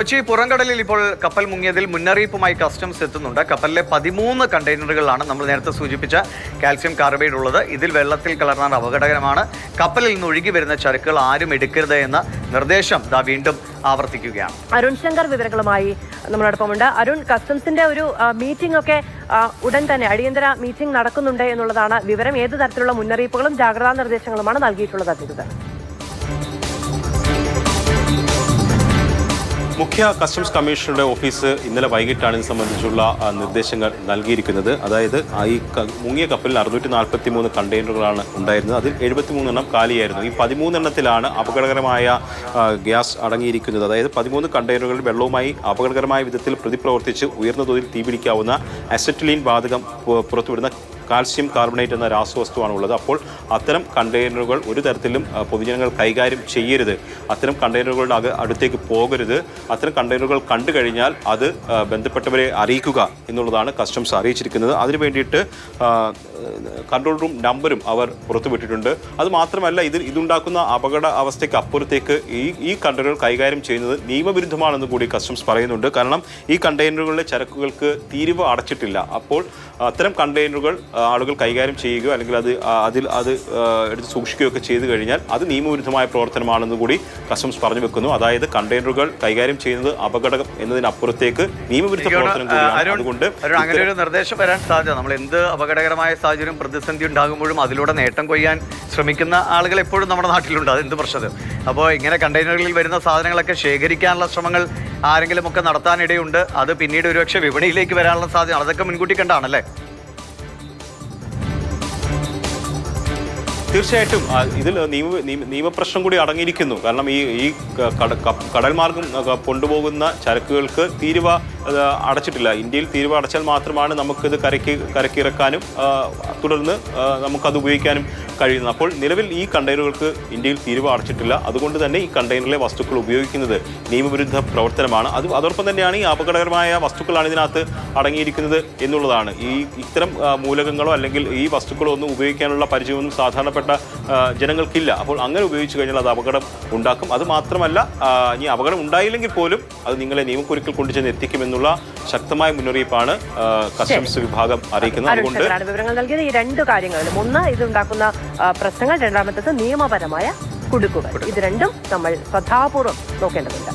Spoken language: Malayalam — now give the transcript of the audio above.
കൊച്ചി പുറംകടലിൽ ഇപ്പോൾ കപ്പൽ മുങ്ങിയതിൽ മുന്നറിയിപ്പുമായി കസ്റ്റംസ് എത്തുന്നുണ്ട്. കപ്പലിലെ 13 കണ്ടെയ്നറുകളിലാണ് നമ്മൾ നേരത്തെ സൂചിപ്പിച്ച കാൽസ്യം കാർബൈഡ് ഉള്ളത്. ഇതിൽ വെള്ളത്തിൽ കലർന്നാൽ അപകടകരമാണ്. കപ്പലിൽ നിന്ന് ഒഴുകി വരുന്ന ചരക്കുകൾ ആരും എടുക്കരുത് എന്ന നിർദ്ദേശം വീണ്ടും ആവർത്തിക്കുകയാണ്. അരുൺ ശങ്കർ വിവരങ്ങളുമായി നമ്മളോടൊപ്പമുണ്ട്. അരുൺ, കസ്റ്റംസിന്റെ ഒരു മീറ്റിംഗ് ഒക്കെ ഉടൻ തന്നെ അടിയന്തര മീറ്റിംഗ് നടക്കുന്നുണ്ട് എന്നുള്ളതാണ് വിവരം. ഏത് തരത്തിലുള്ള മുന്നറിയിപ്പുകളും ജാഗ്രതാ നിർദ്ദേശങ്ങളുമാണ് നൽകിയിട്ടുള്ളത് അധികൃതർ? മുഖ്യ കസ്റ്റംസ് കമ്മീഷണറുടെ ഓഫീസ് ഇന്നലെ വൈകിട്ടാണ് ഇത് സംബന്ധിച്ചുള്ള നിർദ്ദേശങ്ങൾ നൽകിയിരിക്കുന്നത്. അതായത് ഈ മുങ്ങിയ കപ്പലിൽ 643 കണ്ടെയ്നറുകളാണ് ഉണ്ടായിരുന്നത്. അതിൽ 73 എണ്ണം കാലിയായിരുന്നു. ഈ 13 എണ്ണത്തിലാണ് അപകടകരമായ ഗ്യാസ് അടങ്ങിയിരിക്കുന്നത്. അതായത് 13 കണ്ടെയ്നറുകളിൽ വെള്ളവുമായി അപകടകരമായ വിധത്തിൽ പ്രതിപ്രവർത്തിച്ച് ഉയർന്ന തോതിൽ തീപിടിക്കാവുന്ന അസെറ്റിലീൻ വാതകം പുറത്തുവിടുന്ന കാൽസ്യം കാർബണേറ്റ് എന്ന രാസവസ്തുവാണ് ഉള്ളത്. അപ്പോൾ അത്തരം കണ്ടെയ്നറുകൾ ഒരു തരത്തിലും പൊതുജനങ്ങൾ കൈകാര്യം ചെയ്യരുത്. അത്തരം കണ്ടെയ്നറുകളുടെ അടുത്തേക്ക് പോകരുത്. അത്തരം കണ്ടെയ്നറുകൾ കണ്ടു കഴിഞ്ഞാൽ അത് ബന്ധപ്പെട്ടവരെ അറിയിക്കുക എന്നുള്ളതാണ് കസ്റ്റംസ് അറിയിച്ചിരിക്കുന്നത്. അതിനു വേണ്ടിയിട്ട് കൺട്രോൾ റൂം നമ്പരും അവർ പുറത്തുവിട്ടിട്ടുണ്ട്. അതുമാത്രമല്ല, ഇതുണ്ടാക്കുന്ന അപകട അവസ്ഥയ്ക്ക് അപ്പുറത്തേക്ക് ഈ കണ്ടെയ്നറുകൾ കൈകാര്യം ചെയ്യുന്നത് നിയമവിരുദ്ധമാണെന്ന് കൂടി കസ്റ്റംസ് പറയുന്നുണ്ട്. കാരണം ഈ കണ്ടെയ്നറുകളിലെ ചരക്കുകൾക്ക് തീരുവ അടച്ചിട്ടില്ല. അപ്പോൾ അത്തരം കണ്ടെയ്നറുകൾ ആളുകൾ കൈകാര്യം ചെയ്യുകയോ അല്ലെങ്കിൽ അത് എടുത്ത് സൂക്ഷിക്കുകയൊക്കെ ചെയ്തു കഴിഞ്ഞാൽ അത് നിയമവിരുദ്ധമായ പ്രവർത്തനമാണെന്ന് കൂടി കസ്റ്റംസ് പറഞ്ഞു വെക്കുന്നു. അതായത് കണ്ടെയ്നറുകൾ കൈകാര്യം ചെയ്യുന്നത് അപകടം എന്നതിനപ്പുറത്തേക്ക് നിയമവിരുദ്ധ പ്രവർത്തനം കൂടിയാണ്. അതുകൊണ്ട് അങ്ങനെ ഒരു നിർദ്ദേശം വരാൻ സാധ്യത, നമ്മൾ എന്ത് അപകടകരമായ സാഹചര്യം പ്രതിസന്ധി ഉണ്ടാകുമ്പോഴും അതിലൂടെ നേട്ടം കൊയ്യാൻ ശ്രമിക്കുന്ന ആളുകൾ എപ്പോഴും നമ്മുടെ നാട്ടിലുണ്ട്. അതെന്ത് പ്രശ്നം. അപ്പോൾ ഇങ്ങനെ കണ്ടെയ്നറുകളിൽ വരുന്ന സാധനങ്ങളൊക്കെ ശേഖരിക്കാനുള്ള ശ്രമങ്ങൾ ആരെങ്കിലും ഒക്കെ നടത്താനിടയുണ്ട്. അത് പിന്നീട് ഒരുപക്ഷെ വിപണിയിലേക്ക് വരാനുള്ള സാധ്യത അതൊക്കെ മുൻകൂട്ടി കണ്ടാണല്ലേ? തീർച്ചയായിട്ടും ഇതിൽ നിയമപ്രശ്നം കൂടി അടങ്ങിയിരിക്കുന്നു. കാരണം ഈ കടൽ മാർഗം കൊണ്ടുപോകുന്ന ചരക്കുകൾക്ക് തീരുവ അടച്ചിട്ടില്ല. ഇന്ത്യയിൽ തീരുവ അടച്ചാൽ മാത്രമാണ് നമുക്കിത് കരക്കിറക്കാനും തുടർന്ന് നമുക്കത് ഉപയോഗിക്കാനും കഴിയുന്നത്. അപ്പോൾ നിലവിൽ ഈ കണ്ടെയ്നറുകൾക്ക് ഇന്ത്യയിൽ തീരുവ അടച്ചിട്ടില്ല. അതുകൊണ്ട് തന്നെ ഈ കണ്ടെയ്നറിലെ വസ്തുക്കൾ ഉപയോഗിക്കുന്നത് നിയമവിരുദ്ധ പ്രവർത്തനമാണ്. അതോടൊപ്പം തന്നെയാണ് ഈ അപകടകരമായ വസ്തുക്കളാണ് ഇതിനകത്ത് അടങ്ങിയിരിക്കുന്നത് എന്നുള്ളതാണ്. ഇത്തരം മൂലകങ്ങളോ അല്ലെങ്കിൽ ഈ വസ്തുക്കളോ ഒന്നും ഉപയോഗിക്കാനുള്ള പരിചയമൊന്നും സാധാരണപ്പെട്ട ജനങ്ങൾക്കില്ല. അപ്പോൾ അങ്ങനെ ഉപയോഗിച്ചു കഴിഞ്ഞാൽ അത് അപകടം ഉണ്ടാക്കും. അത് മാത്രമല്ല, ഇനി അപകടം ഉണ്ടായില്ലെങ്കിൽ പോലും അത് നിങ്ങളെ നിയമക്കുരുക്കിൽ കൊണ്ടുചെന്ന് എത്തിക്കുമെന്നുള്ള ശക്തമായ മുന്നറിയിപ്പാണ് കസ്റ്റംസ് വിഭാഗം അറിയിക്കുന്നത്. അതുകൊണ്ട് വിവരങ്ങൾ നൽകിയത് ഈ രണ്ട് കാര്യങ്ങളിലും, ഒന്ന് ഇതുണ്ടാക്കുന്ന പ്രശ്നങ്ങൾ, രണ്ടാമത്തേത് നിയമപരമായ കുടുക്കുകൾ. ഇത് രണ്ടും നമ്മൾ ശ്രദ്ധാപൂർവ്വം നോക്കേണ്ടതുണ്ട്.